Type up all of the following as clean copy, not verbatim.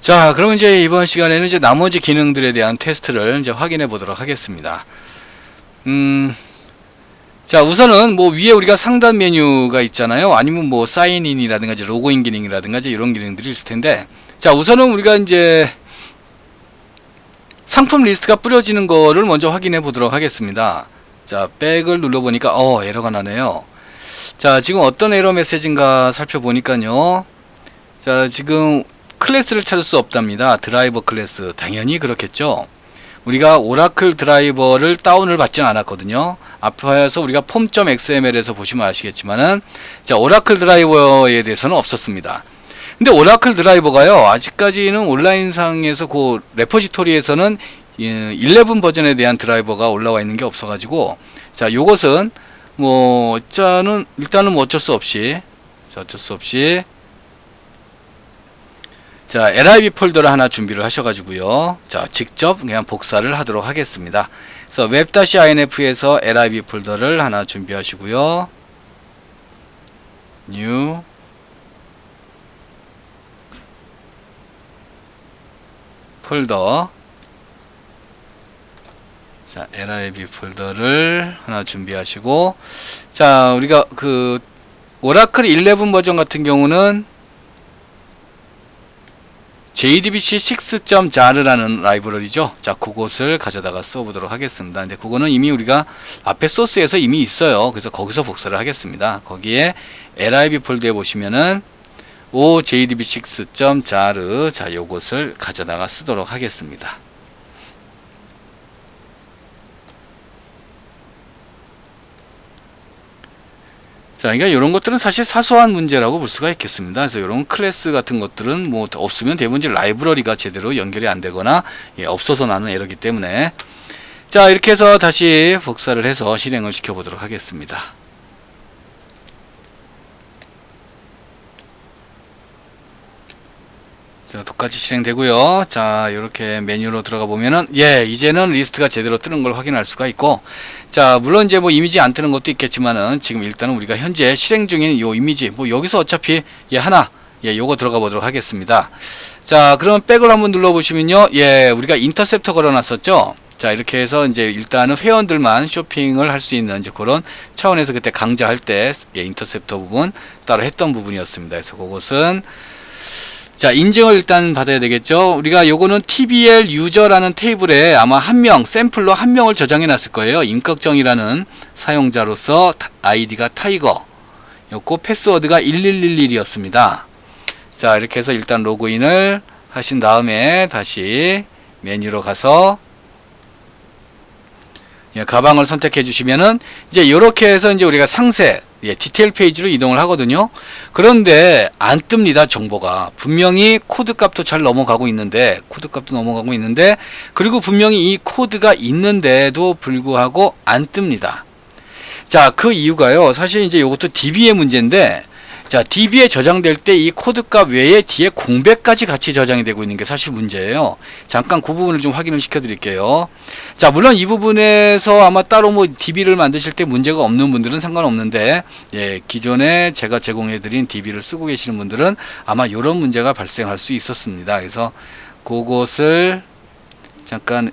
자, 그러면 이제 이번 시간에는 이제 나머지 기능들에 대한 테스트를 이제 확인해 보도록 하겠습니다. 자, 우선은 뭐 위에 우리가 상단 메뉴가 있잖아요. 아니면 뭐 사인인이라든가 이제 로그인 기능이라든가 이제 이런 기능들이 있을 텐데, 자, 우선은 우리가 이제 상품 리스트가 뿌려지는 거를 먼저 확인해 보도록 하겠습니다. 자, 백을 눌러 보니까 에러가 나네요. 자, 지금 어떤 에러 메시지인가 살펴보니까요. 자, 지금 클래스를 찾을 수 없답니다. 드라이버 클래스. 당연히 그렇겠죠. 우리가 오라클 드라이버를 다운을 받지는 않았거든요. 앞에서 우리가 폼.xml에서 보시면 아시겠지만은, 자, 오라클 드라이버에 대해서는 없었습니다. 근데 오라클 드라이버가요, 아직까지는 온라인상에서 그 레포지토리에서는 11 버전에 대한 드라이버가 올라와 있는 게 없어가지고, 자, 요것은 뭐 일단은 뭐 어쩔 수 없이 자, LIB 폴더를 하나 준비를 하셔가지고요. 자, 직접 그냥 복사를 하도록 하겠습니다. 그래서 web-inf에서 LIB 폴더를 하나 준비하시고요. new 폴더. 자, LIB 폴더를 하나 준비하시고, 자, 우리가 그 오라클 11 버전 같은 경우는 JDBC 6.jar라는 라이브러리죠. 자, 그것을 가져다가 써보도록 하겠습니다. 근데 그거는 이미 우리가 앞에 소스에서 이미 있어요. 그래서 거기서 복사를 하겠습니다. 거기에 LIB 폴더에 보시면은 JDB 6.jar, 자, 요것을 가져다가 쓰도록 하겠습니다. 자, 그러니까 이런 것들은 사실 사소한 문제라고 볼 수가 있겠습니다. 그래서 이런 클래스 같은 것들은 뭐 없으면 대부분 이제 라이브러리가 제대로 연결이 안 되거나 없어서 나는 에러기 때문에, 자, 이렇게 해서 다시 복사를 해서 실행을 시켜 보도록 하겠습니다. 자, 똑같이 실행되고요. 자, 이렇게 메뉴로 들어가 보면은 이제는 리스트가 제대로 뜨는 걸 확인할 수가 있고, 자, 물론 이제 뭐 이미지 안 뜨는 것도 있겠지만은 지금 일단은 우리가 현재 실행 중인 요 이미지, 뭐 여기서 어차피 요거 들어가 보도록 하겠습니다. 자, 그럼 백을 한번 눌러 보시면요. 우리가 인터셉터 걸어 놨었죠. 자, 이렇게 해서 이제 일단은 회원들만 쇼핑을 할 수 있는 이제 그런 차원에서 그때 강좌할 때 인터셉터 부분 따로 했던 부분이었습니다. 그래서 그것은, 자, 인증을 일단 받아야 되겠죠. 우리가 요거는 tbl 유저라는 테이블에 아마 샘플로 한 명을 저장해 놨을 거예요. 임꺽정이라는 사용자로서 아이디가 타이거, 요거 패스워드가 1111이었습니다. 자, 이렇게 해서 일단 로그인을 하신 다음에 다시 메뉴로 가서 가방을 선택해 주시면은 이제 요렇게 해서 이제 우리가 상세 디테일 페이지로 이동을 하거든요. 그런데 안 뜹니다. 정보가 분명히 코드 값도 잘 넘어가고 있는데 그리고 분명히 이 코드가 있는데도 불구하고 안 뜹니다. 자, 그 이유가요, 사실 이제 이것도 DB의 문제인데, 자, DB에 저장될 때 이 코드 값 외에 뒤에 공백까지 같이 저장이 되고 있는 게 사실 문제예요. 잠깐 그 부분을 좀 확인을 시켜 드릴게요. 자, 물론 이 부분에서 아마 따로 뭐 DB를 만드실 때 문제가 없는 분들은 상관없는데, 기존에 제가 제공해 드린 DB를 쓰고 계시는 분들은 아마 이런 문제가 발생할 수 있었습니다. 그래서 그것을 잠깐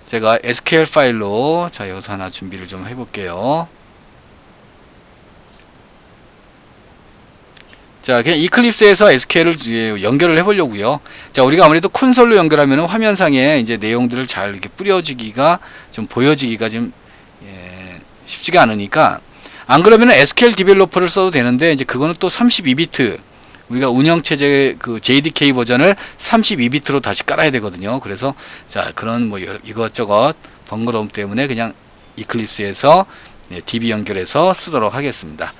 제가 SQL 파일로, 자, 여기서 하나 준비를 좀 해볼게요. 자, 그냥 이클립스에서 SQL을 연결을 해보려고요. 자, 우리가 아무래도 콘솔로 연결하면 화면상에 이제 내용들을 잘 이렇게 뿌려지기가, 좀 보여지기가 좀 쉽지가 않으니까, 안 그러면 SQL 디벨로퍼를 써도 되는데, 이제 그거는 또 32비트, 우리가 운영체제 그 JDK 버전을 32비트로 다시 깔아야 되거든요. 그래서 자, 그런 뭐 이것저것 번거로움 때문에 그냥 이클립스에서 DB 연결해서 쓰도록 하겠습니다.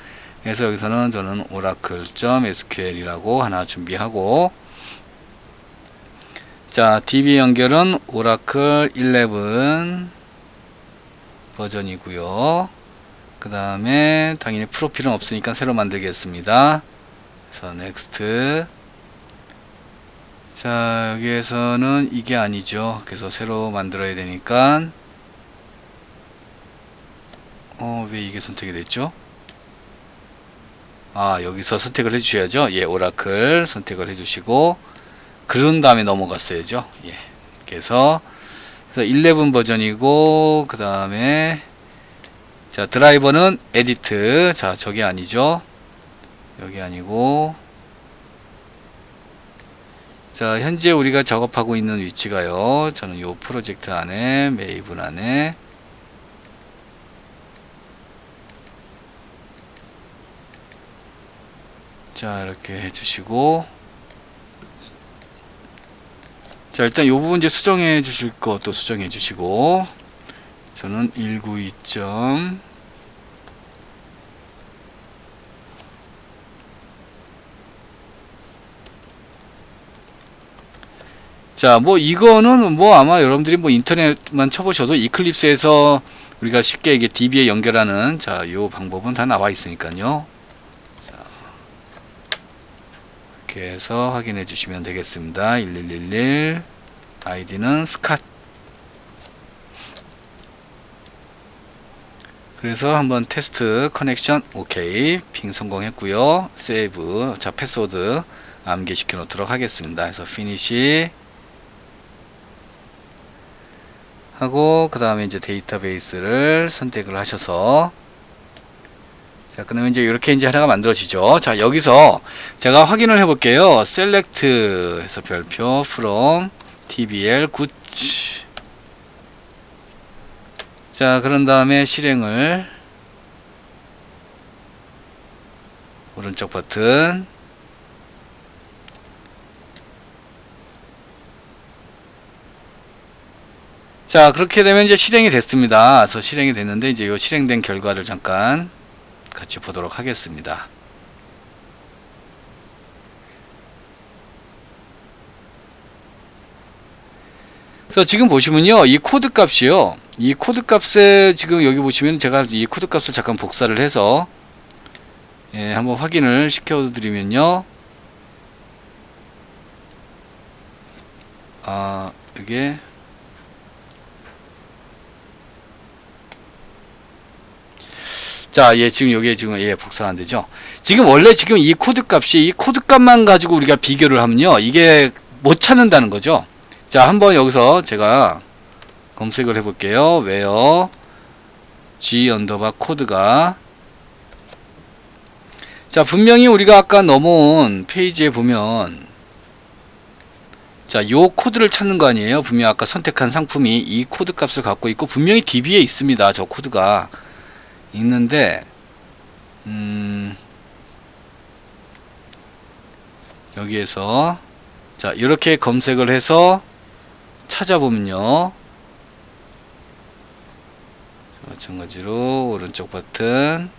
그래서 여기서는 저는 oracle.sql이라고 하나 준비하고, 자, DB 연결은 오라클 11 버전이고요. 그 다음에 당연히 프로필은 없으니까 새로 만들겠습니다. 그래서 next. 자, 여기에서는 이게 아니죠. 그래서 새로 만들어야 되니까 왜 이게 선택이 됐죠? 여기서 선택을 해주셔야죠. 오라클 선택을 해주시고, 그런 다음에 넘어갔어야죠. 예. 그래서 11 버전이고, 그 다음에 자, 드라이버는 에디트. 자, 저게 아니죠. 여기 아니고, 자, 현재 우리가 작업하고 있는 위치가요, 저는 요 프로젝트 안에, 메이븐 안에, 자, 이렇게 해주시고, 자, 일단 이 부분 이제 수정해 주실 것도 수정해 주시고, 저는 192점, 자, 뭐 이거는 뭐 아마 여러분들이 뭐 인터넷만 쳐보셔도 이클립스에서 우리가 쉽게 이게 DB에 연결하는, 자, 요 방법은 다 나와 있으니까요. 자, 이렇게 해서 확인해 주시면 되겠습니다. 1111, 아이디는 스캇. 그래서 한번 테스트 커넥션 오케이, 핑 성공했고요. 세이브, 자, 패스워드 암기시켜 놓도록 하겠습니다. 그래서 피니시 하고, 그 다음에 이제 데이터베이스를 선택을 하셔서, 자, 그러면 이제 이렇게 이제 하나가 만들어지죠. 자, 여기서 제가 확인을 해 볼게요. select 해서 별표 from tbl good. 자, 그런 다음에 실행을, 오른쪽 버튼, 자, 그렇게 되면 이제 실행이 됐습니다. 그래서 실행이 됐는데, 이제 이 실행된 결과를 잠깐 같이 보도록 하겠습니다. 그래서 지금 보시면요, 이 코드 값이요, 이 코드 값에 지금 여기 보시면 제가 이 코드 값을 잠깐 복사를 해서, 예, 한번 확인을 시켜드리면요, 아, 이게 자, 예, 지금 여기에 지금 예, 복사가 안 되죠. 지금 원래 지금 이 코드 값이, 이 코드 값만 가지고 우리가 비교를 하면요, 이게 못 찾는다는 거죠. 자, 한번 여기서 제가 검색을 해 볼게요. where g 언더바 코드가, 자, 분명히 우리가 아까 넘어온 페이지에 보면, 자, 요 코드를 찾는 거 아니에요. 분명히 아까 선택한 상품이 이 코드 값을 갖고 있고, 분명히 DB에 있습니다. 저 코드가 있는데, 여기에서, 자, 이렇게 검색을 해서 찾아보면요, 마찬가지로 오른쪽 버튼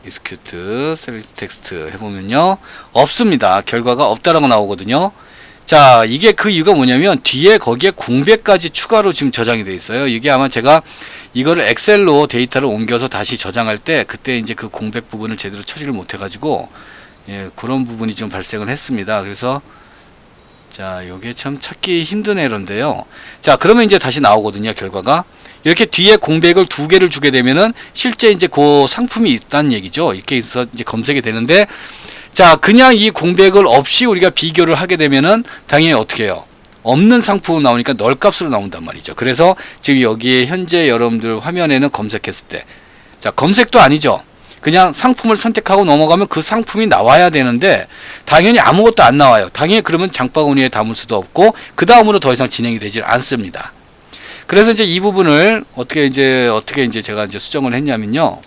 execute select text 해보면요, 없습니다. 결과가 없다라고 나오거든요. 자, 이게 그 이유가 뭐냐면 뒤에 거기에 공백까지 추가로 지금 저장이 되어 있어요. 이게 아마 제가 이거를 엑셀로 데이터를 옮겨서 다시 저장할 때, 그때 이제 그 공백 부분을 제대로 처리를 못 해가지고, 예, 그런 부분이 좀 발생을 했습니다. 그래서, 자, 요게 참 찾기 힘든 에러인데요. 자, 그러면 이제 다시 나오거든요, 결과가. 이렇게 뒤에 공백을 2개를 주게 되면은 실제 이제 그 상품이 있다는 얘기죠. 이렇게 해서 이제 검색이 되는데, 자, 그냥 이 공백을 없이 우리가 비교를 하게 되면은 당연히 어떻게 해요? 없는 상품으로 나오니까 널값으로 나온단 말이죠. 그래서 지금 여기에 현재 여러분들 화면에는 검색했을 때, 자, 검색도 아니죠. 그냥 상품을 선택하고 넘어가면 그 상품이 나와야 되는데 당연히 아무것도 안 나와요. 당연히 그러면 장바구니에 담을 수도 없고 그 다음으로 더 이상 진행이 되질 않습니다. 그래서 이제 이 부분을 어떻게 이제 제가 이제 수정을 했냐면요.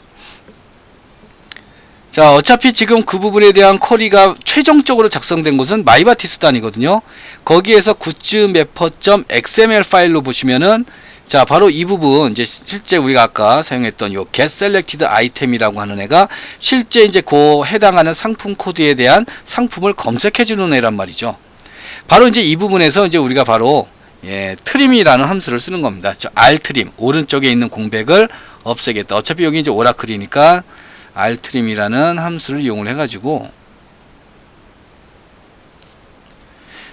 자, 어차피 지금 그 부분에 대한 쿼리가 최종적으로 작성된 곳은 마이바티스단이거든요. 거기에서 goodsmapper.xml 파일로 보시면은, 자, 바로 이 부분, 이제 실제 우리가 아까 사용했던 요 get selected item이라고 하는 애가 실제 이제 그 해당하는 상품 코드에 대한 상품을 검색해 주는 애란 말이죠. 바로 이제 이 부분에서 이제 우리가 바로, 예, 트림이라는 함수를 쓰는 겁니다. 저 rtrim, 오른쪽에 있는 공백을 없애겠다. 어차피 여기 이제 오라클이니까 rtrim이라는 함수를 이용을 해가지고,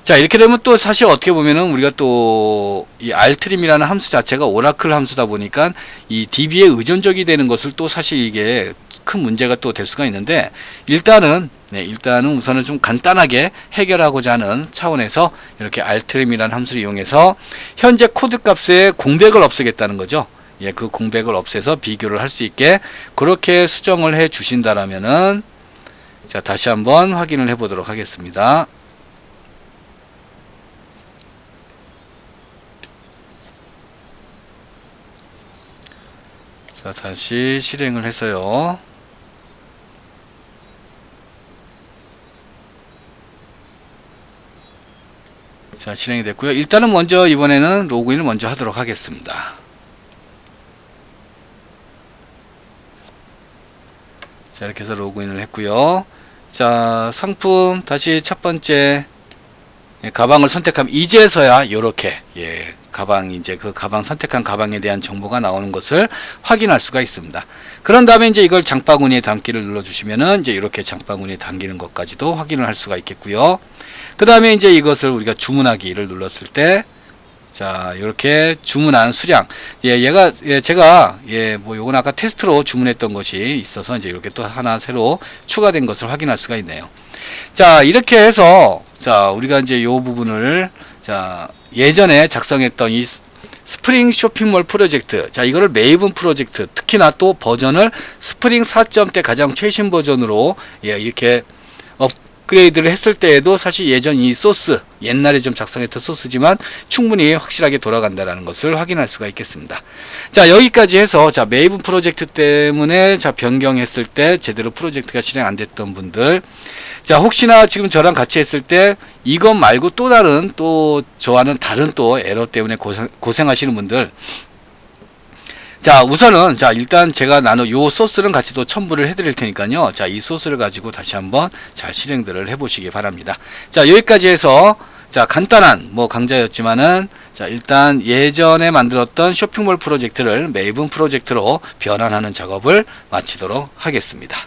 자, 이렇게 되면 또 사실 어떻게 보면은 우리가 또 이 rtrim이라는 함수 자체가 오라클 함수다 보니까 이 DB에 의존적이 되는 것을 또 사실 이게 큰 문제가 또 될 수가 있는데, 일단은 우선은 좀 간단하게 해결하고자 하는 차원에서 이렇게 altrim이라는 함수를 이용해서 현재 코드 값의 공백을 없애겠다는 거죠. 예, 그 공백을 없애서 비교를 할 수 있게 그렇게 수정을 해 주신다라면은, 자, 다시 한번 확인을 해 보도록 하겠습니다. 자, 다시 실행을 해서요. 자, 실행이 됐고요. 일단은 먼저 이번에는 로그인을 먼저 하도록 하겠습니다. 자, 이렇게 해서 로그인을 했고요. 자, 상품 다시 첫 번째 가방을 선택하면 이제서야 이렇게 가방, 이제 그 가방 선택한 가방에 대한 정보가 나오는 것을 확인할 수가 있습니다. 그런 다음에 이제 이걸 장바구니에 담기를 눌러 주시면은 이제 이렇게 장바구니에 담기는 것까지도 확인을 할 수가 있겠고요. 그 다음에 이제 이것을 우리가 주문하기를 눌렀을 때, 자, 이렇게 주문한 수량. 제가 뭐 요건 아까 테스트로 주문했던 것이 있어서 이제 이렇게 또 하나 새로 추가된 것을 확인할 수가 있네요. 자, 이렇게 해서, 자, 우리가 이제 요 부분을, 자, 예전에 작성했던 이 스프링 쇼핑몰 프로젝트, 자, 이거를 메이븐 프로젝트, 특히나 또 버전을 스프링 4.0때 가장 최신 버전으로 이렇게 업그레이드를 했을 때에도 사실 예전 이 소스, 옛날에 좀 작성했던 소스지만 충분히 확실하게 돌아간다라는 것을 확인할 수가 있겠습니다. 자, 여기까지 해서, 자, 메이븐 프로젝트 때문에, 자, 변경했을 때 제대로 프로젝트가 실행 안 됐던 분들, 자, 혹시나 지금 저랑 같이 했을 때 이것 말고 또 다른, 또 저와는 다른 또 에러 때문에 고생하시는 분들, 자, 우선은, 자, 일단 제가 요 소스는 같이 또 첨부를 해드릴 테니까요. 자, 이 소스를 가지고 다시 한번 잘 실행들을 해보시기 바랍니다. 자, 여기까지 해서, 자, 간단한 뭐 강좌였지만은, 자, 일단 예전에 만들었던 쇼핑몰 프로젝트를 메이븐 프로젝트로 변환하는 작업을 마치도록 하겠습니다.